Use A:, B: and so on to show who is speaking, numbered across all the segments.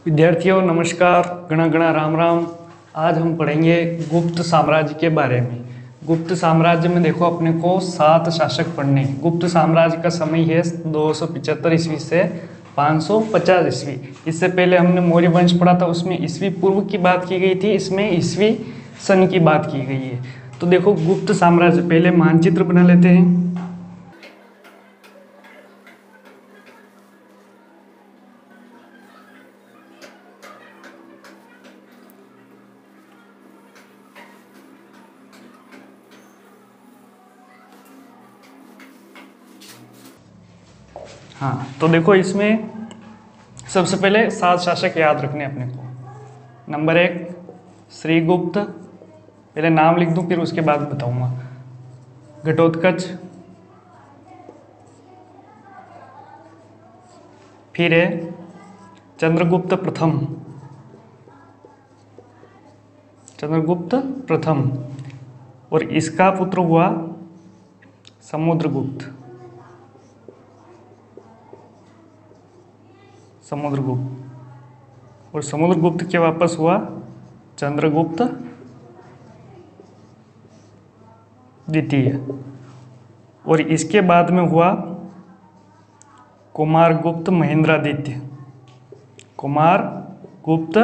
A: विद्यार्थियों नमस्कार, गणा गणा राम राम। आज हम पढ़ेंगे गुप्त साम्राज्य के बारे में। गुप्त साम्राज्य में देखो अपने को 7 शासक पढ़ने। गुप्त साम्राज्य का समय है 275 ईस्वी से 550 ईस्वी। इससे पहले हमने मौर्य वंश पढ़ा था, उसमें ईस्वी पूर्व की बात की गई थी, इसमें ईस्वी सन की बात की गई है। तो देखो गुप्त साम्राज्य, पहले मानचित्र बना लेते हैं। हाँ, तो देखो इसमें सबसे पहले 7 शासक याद रखने अपने को। नंबर 1 श्रीगुप्त, पहले नाम लिख दूं फिर उसके बाद बताऊंगा। घटोत्कच, फिर है चंद्रगुप्त प्रथम। चंद्रगुप्त प्रथम, और इसका पुत्र हुआ समुद्रगुप्त। समुद्रगुप्त, और समुद्रगुप्त के वापस हुआ चंद्रगुप्त द्वितीय, और इसके बाद में हुआ कुमारगुप्त महेंद्रादित्य। कुमारगुप्त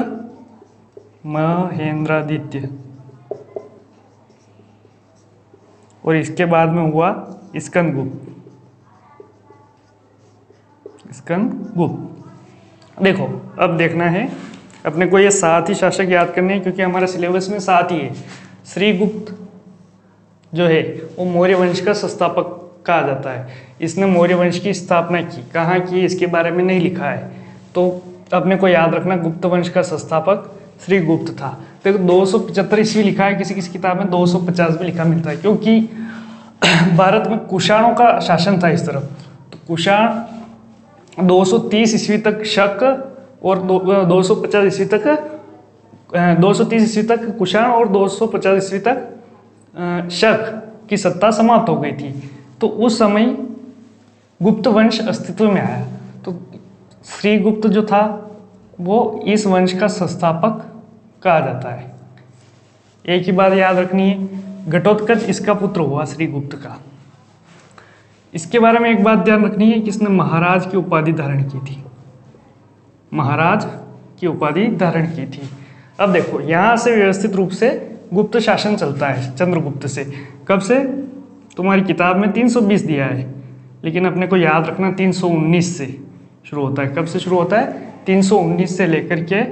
A: महेंद्रादित्य, और इसके बाद में हुआ स्कंदगुप्त। स्कंदगुप्त। देखो अब देखना है अपने को, ये 7 ही शासक याद करने हैं क्योंकि हमारे सिलेबस में 7 ही है। श्रीगुप्त जो है वो मौर्य वंश का संस्थापक कहा जाता है। इसने मौर्य वंश की स्थापना की, कहाँ की इसके बारे में नहीं लिखा है, तो अपने को याद रखना गुप्त वंश का संस्थापक श्रीगुप्त था। देखो 275 ईस्वी लिखा है, किसी किसी किताब में 250 भी लिखा मिलता है, क्योंकि भारत में कुषाणों का शासन था इस तरफ। तो कुषाण 230 ईस्वी तक शक, और 250 ईस्वी तक 230 ईस्वी तक कुषाण, और 250 ईस्वी तक शक की सत्ता समाप्त हो गई थी। तो उस समय गुप्त वंश अस्तित्व में आया। तो श्रीगुप्त जो था वो इस वंश का संस्थापक कहा जाता है। एक ही बात याद रखनी है, घटोत्कच इसका पुत्र हुआ श्रीगुप्त का। इसके बारे में एक बात ध्यान रखनी है कि इसने महाराज की उपाधि धारण की थी। महाराज की उपाधि धारण की थी। अब देखो यहाँ से व्यवस्थित रूप से गुप्त शासन चलता है चंद्रगुप्त से। कब से? तुम्हारी किताब में 320 दिया है, लेकिन अपने को याद रखना 319 से शुरू होता है। कब से शुरू होता है? 319 से लेकर के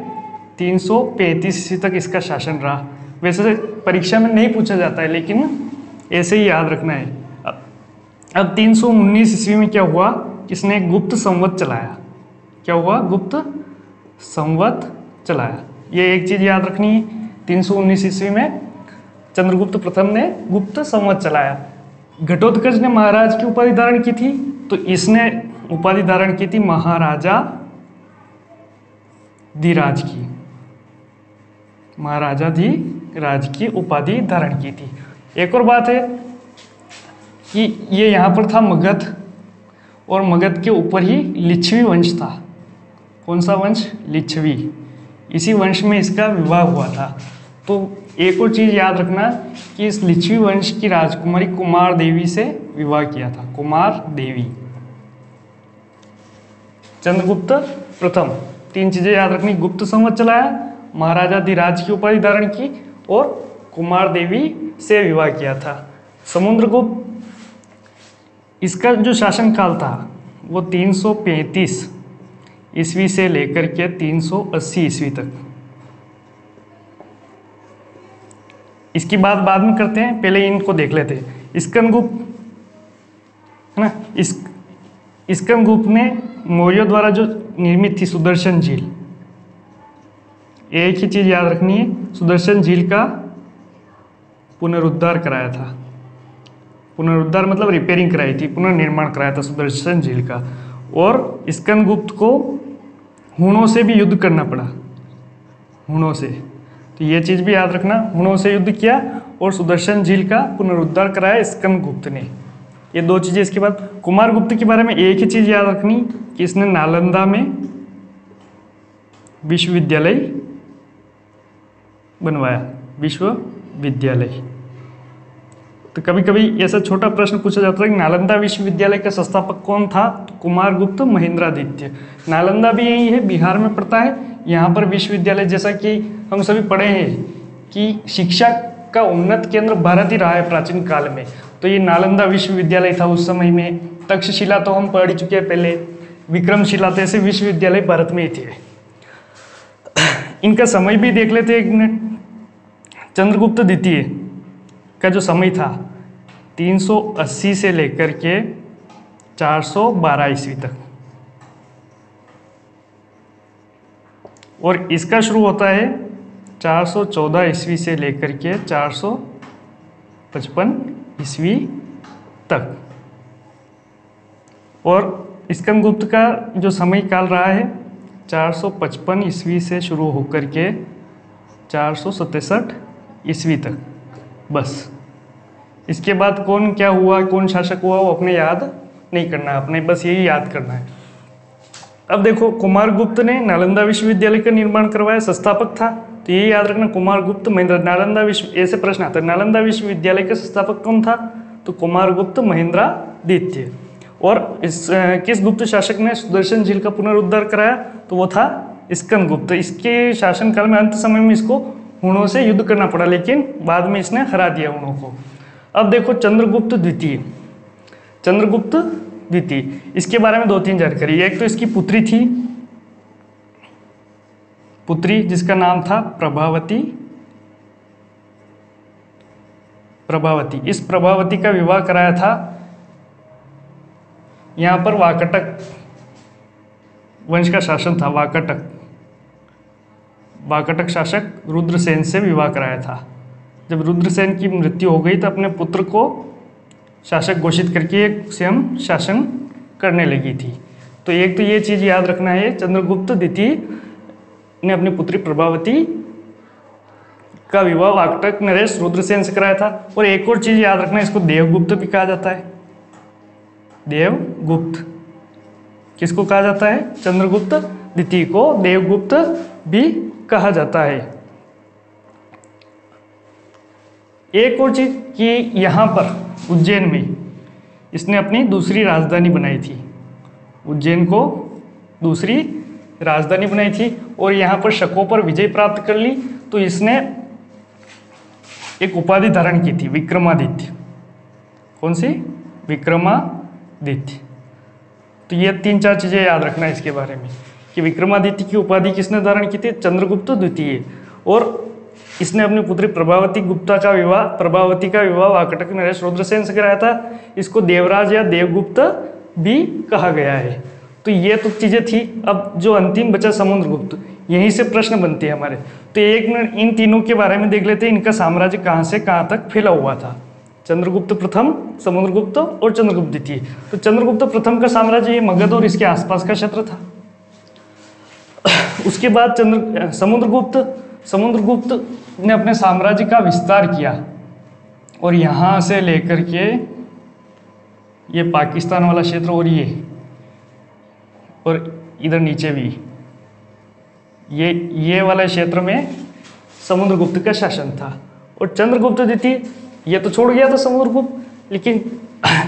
A: 335 ईस्वी तक इसका शासन रहा। वैसे परीक्षा में नहीं पूछा जाता है, लेकिन ऐसे ही याद रखना है। अब 319 ईस्वी में क्या हुआ? इसने गुप्त संवत चलाया। क्या हुआ? गुप्त संवत चलाया। ये एक चीज याद रखनी है, 319 ईस्वी में चंद्रगुप्त प्रथम ने गुप्त संवत चलाया। घटोत्कच ने महाराज की उपाधि धारण की थी, तो इसने उपाधि धारण की थी महाराजा धीराज की। महाराजा धीराज की उपाधि धारण की थी। एक और बात है कि ये यहाँ पर था मगध, और मगध के ऊपर ही लिच्छवी वंश था। कौन सा वंश? लिच्छवी। इसी वंश में इसका विवाह हुआ था। तो एक और चीज याद रखना कि इस लिच्छवी वंश की राजकुमारी कुमार देवी से विवाह किया था। कुमार देवी। चंद्रगुप्त प्रथम, 3 चीजें याद रखनी, गुप्त संवत चलाया, महाराजा धीराज की उपाधि धारण की, और कुमार देवी से विवाह किया था। समुद्रगुप्त, इसका जो शासन काल था वो 335 ईस्वी से लेकर के 380 ईस्वी तक। इसकी बात बाद में करते हैं, पहले इनको देख लेते हैं। स्कंदगुप्त है ना, स्कंदगुप्त ने मौर्यों द्वारा जो निर्मित थी सुदर्शन झील, एक ही चीज याद रखनी है, सुदर्शन झील का पुनरुद्धार कराया था। पुनरुद्धार मतलब रिपेयरिंग कराई थी, पुनर्निर्माण कराया था सुदर्शन झील का। और स्कंदगुप्त को हुणों से भी युद्ध करना पड़ा। हुणों से, तो ये चीज भी याद रखना, हुणों से युद्ध किया और सुदर्शन झील का पुनरुद्धार कराया स्कंदगुप्त ने। ये 2 चीजें। इसके बाद कुमारगुप्त के बारे में एक ही चीज याद रखनी कि इसने नालंदा में विश्वविद्यालय बनवाया, विश्वविद्यालय। तो कभी कभी ऐसा छोटा प्रश्न पूछा जाता है कि नालंदा विश्वविद्यालय का संस्थापक कौन था? तो कुमारगुप्त महेंद्रादित्य। नालंदा भी यही है, बिहार में पड़ता है। यहाँ पर विश्वविद्यालय, जैसा कि हम सभी पढ़े हैं कि शिक्षा का उन्नत केंद्र भारत ही रहा है प्राचीन काल में, तो ये नालंदा विश्वविद्यालय था उस समय में। तक्षशिला तो हम पढ़ चुके हैं पहले, विक्रमशिला, तो ऐसे विश्वविद्यालय भारत में ही थे। इनका समय भी देख लेते हैं एक मिनट। चंद्रगुप्त द्वितीय का जो समय था 380 से लेकर के 412 ईस्वी तक, और इसका शुरू होता है 414 ईस्वी से लेकर के 455 ईस्वी तक। और स्कंदगुप्त का जो समय काल रहा है 455 ईस्वी से शुरू होकर के 467 ईस्वी तक, बस। इसके बाद कौन क्या हुआ, कौन शासक हुआ, वो अपने याद नहीं करना है, अपने बस यही याद करना है। अब देखो, कुमारगुप्त ने नालंदा विश्वविद्यालय का निर्माण करवाया, संस्थापक था, तो यही याद रखना, कुमारगुप्त महेंद्र। नालंदा विश्व, ऐसे प्रश्न आता है, नालंदा विश्वविद्यालय का संस्थापक कौन था? तो कुमारगुप्त महेंद्रादित्य। और इस किस गुप्त शासक ने सुदर्शन झील का पुनरुद्धार कराया? तो वो था स्कंदगुप्त। इसके शासनकाल में अंत समय में इसको हुणों से युद्ध करना पड़ा, लेकिन बाद में इसने हरा दिया हुणों को। अब देखो चंद्रगुप्त द्वितीय। चंद्रगुप्त द्वितीय, इसके बारे में 2-3 जानकारी। एक तो इसकी पुत्री थी, पुत्री जिसका नाम था प्रभावती। प्रभावती, इस प्रभावती का विवाह कराया था यहाँ पर वाकटक वंश का शासन था। वाकटक शासक रुद्रसेन से विवाह कराया था। जब रुद्रसेन की मृत्यु हो गई तो अपने पुत्र को शासक घोषित करके एक स्वयं शासन करने लगी थी। तो एक तो ये चीज़ याद रखना है, चंद्रगुप्त द्वितीय ने अपनी पुत्री प्रभावती का विवाह वाकटक नरेश रुद्रसेन से कराया था। और एक और चीज़ याद रखना, इसको देवगुप्त भी कहा जाता है। देवगुप्त किसको कहा जाता है? चंद्रगुप्त द्वितीय को देवगुप्त भी कहा जाता है। एक और चीज कि यहाँ पर उज्जैन में इसने अपनी दूसरी राजधानी बनाई थी। उज्जैन को दूसरी राजधानी बनाई थी और यहाँ पर शकों पर विजय प्राप्त कर ली। तो इसने एक उपाधि धारण की थी, विक्रमादित्य। कौन सी? विक्रमादित्य। तो ये 3-4 चीजें याद रखना है इसके बारे में कि विक्रमादित्य की उपाधि किसने धारण की थी? चंद्रगुप्त द्वितीय। और इसने अपनी पुत्री प्रभावती का विवाह वाकटक नरेश रुद्रसेन से कराया था। इसको देवराज या देवगुप्त भी कहा गया है। तो ये तो चीजें थी। अब जो अंतिम बचा समुद्रगुप्त, यहीं से प्रश्न बनते हैं हमारे। तो एक मिनट इन तीनों के बारे में देख लेते हैं, इनका साम्राज्य कहाँ से कहाँ तक फैला हुआ था। चंद्रगुप्त प्रथम, समुद्रगुप्त और चंद्रगुप्त द्वितीय। तो चंद्रगुप्त प्रथम का साम्राज्य ये मगध और इसके आसपास का क्षेत्र था। उसके बाद समुद्रगुप्त ने अपने साम्राज्य का विस्तार किया और यहाँ से लेकर के ये पाकिस्तान वाला क्षेत्र और इधर नीचे भी ये वाला क्षेत्र में समुद्रगुप्त का शासन था। और चंद्रगुप्त द्वितीय ये तो छोड़ गया था समुद्रगुप्त, लेकिन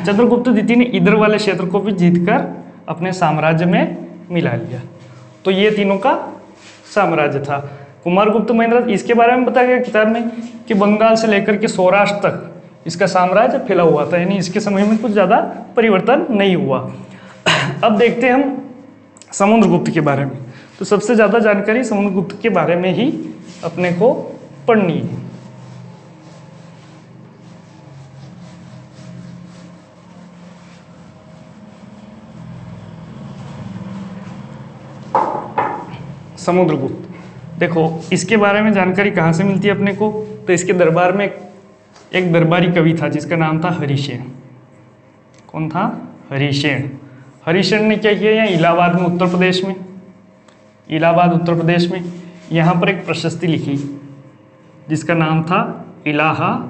A: चंद्रगुप्त द्वितीय ने इधर वाले क्षेत्र को भी जीतकर अपने साम्राज्य में मिला लिया। तो ये तीनों का साम्राज्य था। कुमारगुप्त महेंद्र, इसके बारे में बताया गया किताब में कि बंगाल से लेकर के सौराष्ट्र तक इसका साम्राज्य फैला हुआ था, यानी इसके समय में कुछ ज़्यादा परिवर्तन नहीं हुआ। अब देखते हैं हम समुद्रगुप्त के बारे में। तो सबसे ज़्यादा जानकारी समुद्रगुप्त के बारे में ही अपने को पढ़नी है। समुद्रगुप्त, देखो इसके बारे में जानकारी कहाँ से मिलती है अपने को? तो इसके दरबार में एक दरबारी कवि था जिसका नाम था हरिशेन। कौन था? हरिशेन। हरिशेन ने क्या किया? यहाँ इलाहाबाद में, उत्तर प्रदेश में, इलाहाबाद उत्तर प्रदेश में यहाँ पर एक प्रशस्ति लिखी जिसका नाम था इलाहाबाद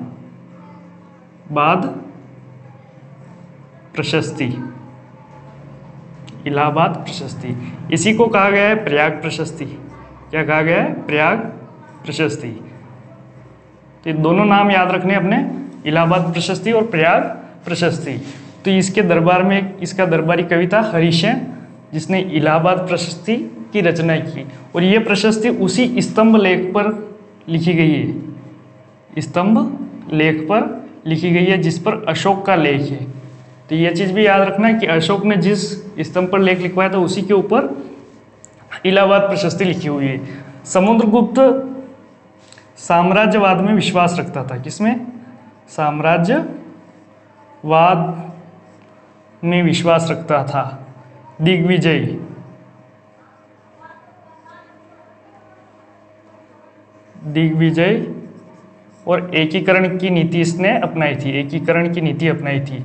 A: प्रशस्ति। इलाहाबाद प्रशस्ति, इसी को कहा गया है प्रयाग प्रशस्ति। क्या कहा गया है? प्रयाग प्रशस्ति। तो ये दोनों नाम याद रखने अपने, इलाहाबाद प्रशस्ति और प्रयाग प्रशस्ति। तो इसके दरबार में इसका दरबारी कवि था हरिसेन, जिसने इलाहाबाद प्रशस्ति की रचना की। और ये प्रशस्ति उसी स्तंभ लेख पर लिखी गई है, स्तंभ लेख पर लिखी गई है जिस पर अशोक का लेख है। तो ये चीज़ भी याद रखना कि अशोक ने जिस स्तंभ पर लेख लिखवाया था उसी के ऊपर इलाहाबाद प्रशस्ति लिखी हुई है। समुद्रगुप्त साम्राज्यवाद में विश्वास रखता था। किसमें? साम्राज्यवाद में विश्वास रखता था। दिग्विजय, दिग्विजय और एकीकरण की नीति इसने अपनाई थी, एकीकरण की नीति अपनाई थी।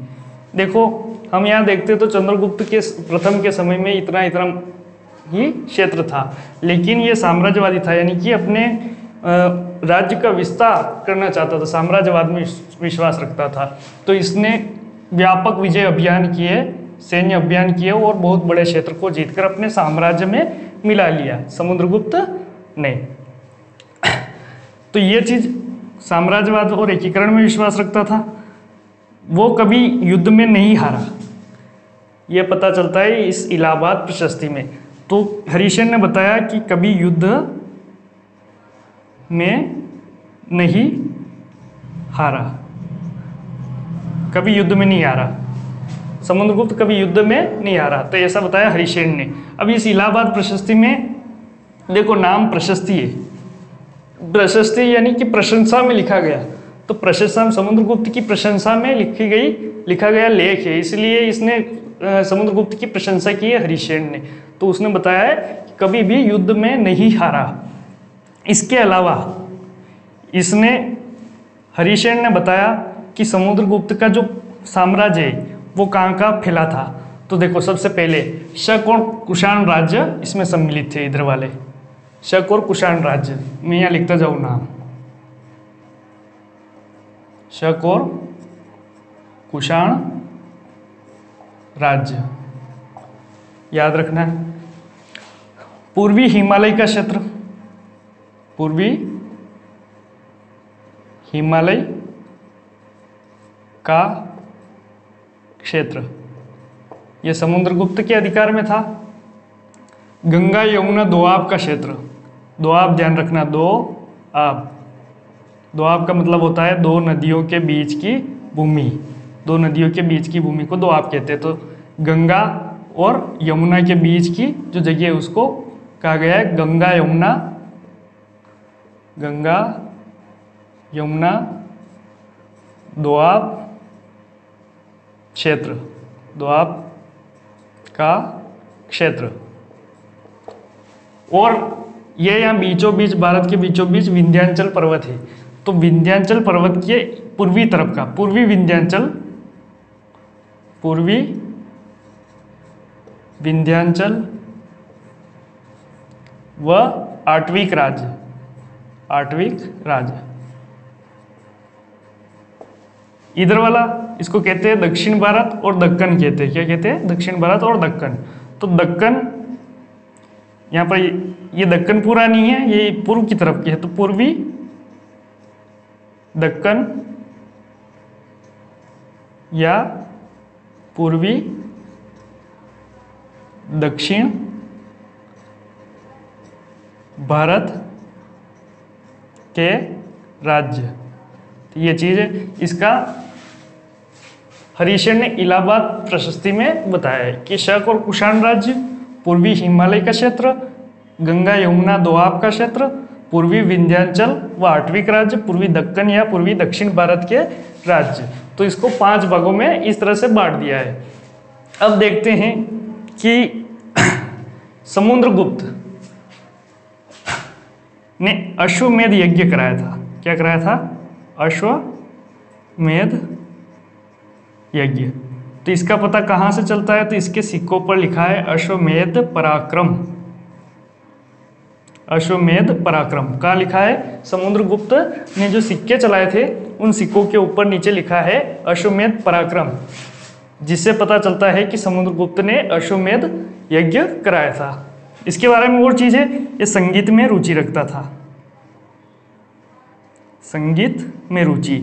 A: देखो हम यहाँ देखते तो चंद्रगुप्त के प्रथम के समय में इतना ही क्षेत्र था, लेकिन ये साम्राज्यवादी था, यानी कि अपने राज्य का विस्तार करना चाहता था, साम्राज्यवाद में विश्वास रखता था। तो इसने व्यापक विजय अभियान किए, सैन्य अभियान किए और बहुत बड़े क्षेत्र को जीतकर अपने साम्राज्य में मिला लिया समुद्रगुप्त ने। तो ये चीज, साम्राज्यवाद और एकीकरण में विश्वास रखता था। वो कभी युद्ध में नहीं हारा, ये पता चलता है इस इलाहाबाद प्रशस्ति में। तो हरिसेन ने बताया कि कभी युद्ध में नहीं हारा, कभी युद्ध में नहीं हारा, समुद्रगुप्त कभी युद्ध में नहीं हारा, तो ऐसा बताया हरिसेन ने। अब इस इलाहाबाद प्रशस्ति में देखो नाम प्रशस्ति है, प्रशस्ति यानी कि प्रशंसा में लिखा गया, तो प्रशंसा समुद्रगुप्त की प्रशंसा में लिखा गया लेख है, इसलिए इसने समुद्रगुप्त की प्रशंसा की है हरिसेन ने। तो उसने बताया है कि कभी भी युद्ध में नहीं हारा। इसके अलावा इसने, हरिसेन ने बताया कि समुद्रगुप्त का जो साम्राज्य है वो कहाँ फैला था। तो देखो सबसे पहले शक और कुषाण राज्य इसमें सम्मिलित थे, इधर वाले शक और कुषाण राज्य, मैं यहाँ लिखता जाऊँ नाम, शक और कुषाण राज्य याद रखना है। पूर्वी हिमालय का क्षेत्र, पूर्वी हिमालय का क्षेत्र यह समुद्रगुप्त के अधिकार में था। गंगा यमुना दोआब का क्षेत्र, दोआब ध्यान रखना, दोआब, दोआब का मतलब होता है दो नदियों के बीच की भूमि, दो नदियों के बीच की भूमि को दोआब कहते हैं। तो गंगा और यमुना के बीच की जो जगह है उसको कहा गया है गंगा यमुना, गंगा यमुना दोआब क्षेत्र, दोआब का क्षेत्र। और ये यहाँ बीचों बीच, भारत के बीचों बीच विंध्याचल पर्वत है। तो विंध्याचल पर्वत के पूर्वी तरफ का, पूर्वी विंध्याचल, पूर्वी विंध्याचल व आटविक राज्य, आटविक राज्य, इधर वाला इसको कहते हैं दक्षिण भारत और दक्कन कहते हैं। क्या कहते हैं? दक्षिण भारत और दक्कन। तो दक्कन यहाँ पर ये दक्कन पूरा नहीं है, ये पूर्व की तरफ की है, तो पूर्वी दक्कन या पूर्वी दक्षिण भारत के राज्य, तो ये चीज है। इसका हरिसेन ने इलाहाबाद प्रशस्ति में बताया है कि शक और कुषाण राज्य, पूर्वी हिमालय का क्षेत्र, गंगा यमुना दोआब का क्षेत्र, पूर्वी विंध्याचल व आटविक राज्य, पूर्वी दक्कन या पूर्वी दक्षिण भारत के राज्य। तो इसको 5 भागों में इस तरह से बांट दिया है। अब देखते हैं कि समुद्रगुप्त ने अश्वमेध यज्ञ कराया था। क्या कराया था? अश्वमेध यज्ञ। तो इसका पता कहाँ से चलता है? तो इसके सिक्कों पर लिखा है अश्वमेध पराक्रम, अश्वमेध पराक्रम। कहाँ लिखा है? समुद्रगुप्त ने जो सिक्के चलाए थे उन सिक्कों के ऊपर नीचे लिखा है अश्वमेध पराक्रम, जिससे पता चलता है कि समुद्रगुप्त ने अश्वमेध यज्ञ कराया था। इसके बारे में और चीज़ है, ये संगीत में रुचि रखता था, संगीत में रुचि।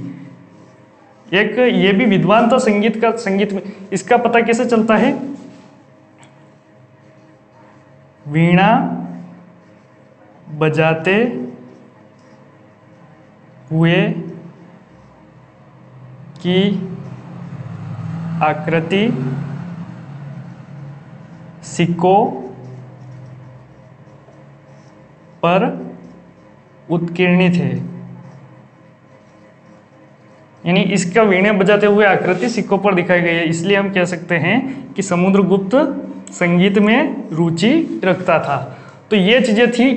A: एक ये भी विद्वान था संगीत में। इसका पता कैसे चलता है? वीणा बजाते हुए की आकृति सिक्कों पर उत्कीर्णित है। यानी इसका वीणा बजाते हुए आकृति सिक्कों पर दिखाई गई है, इसलिए हम कह सकते हैं कि समुद्रगुप्त संगीत में रुचि रखता था। तो ये चीजें थी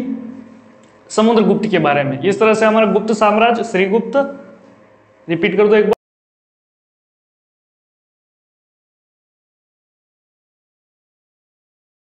A: समुद्रगुप्त के बारे में। इस तरह से हमारा गुप्त साम्राज्य, श्रीगुप्त, रिपीट कर दो एक बार।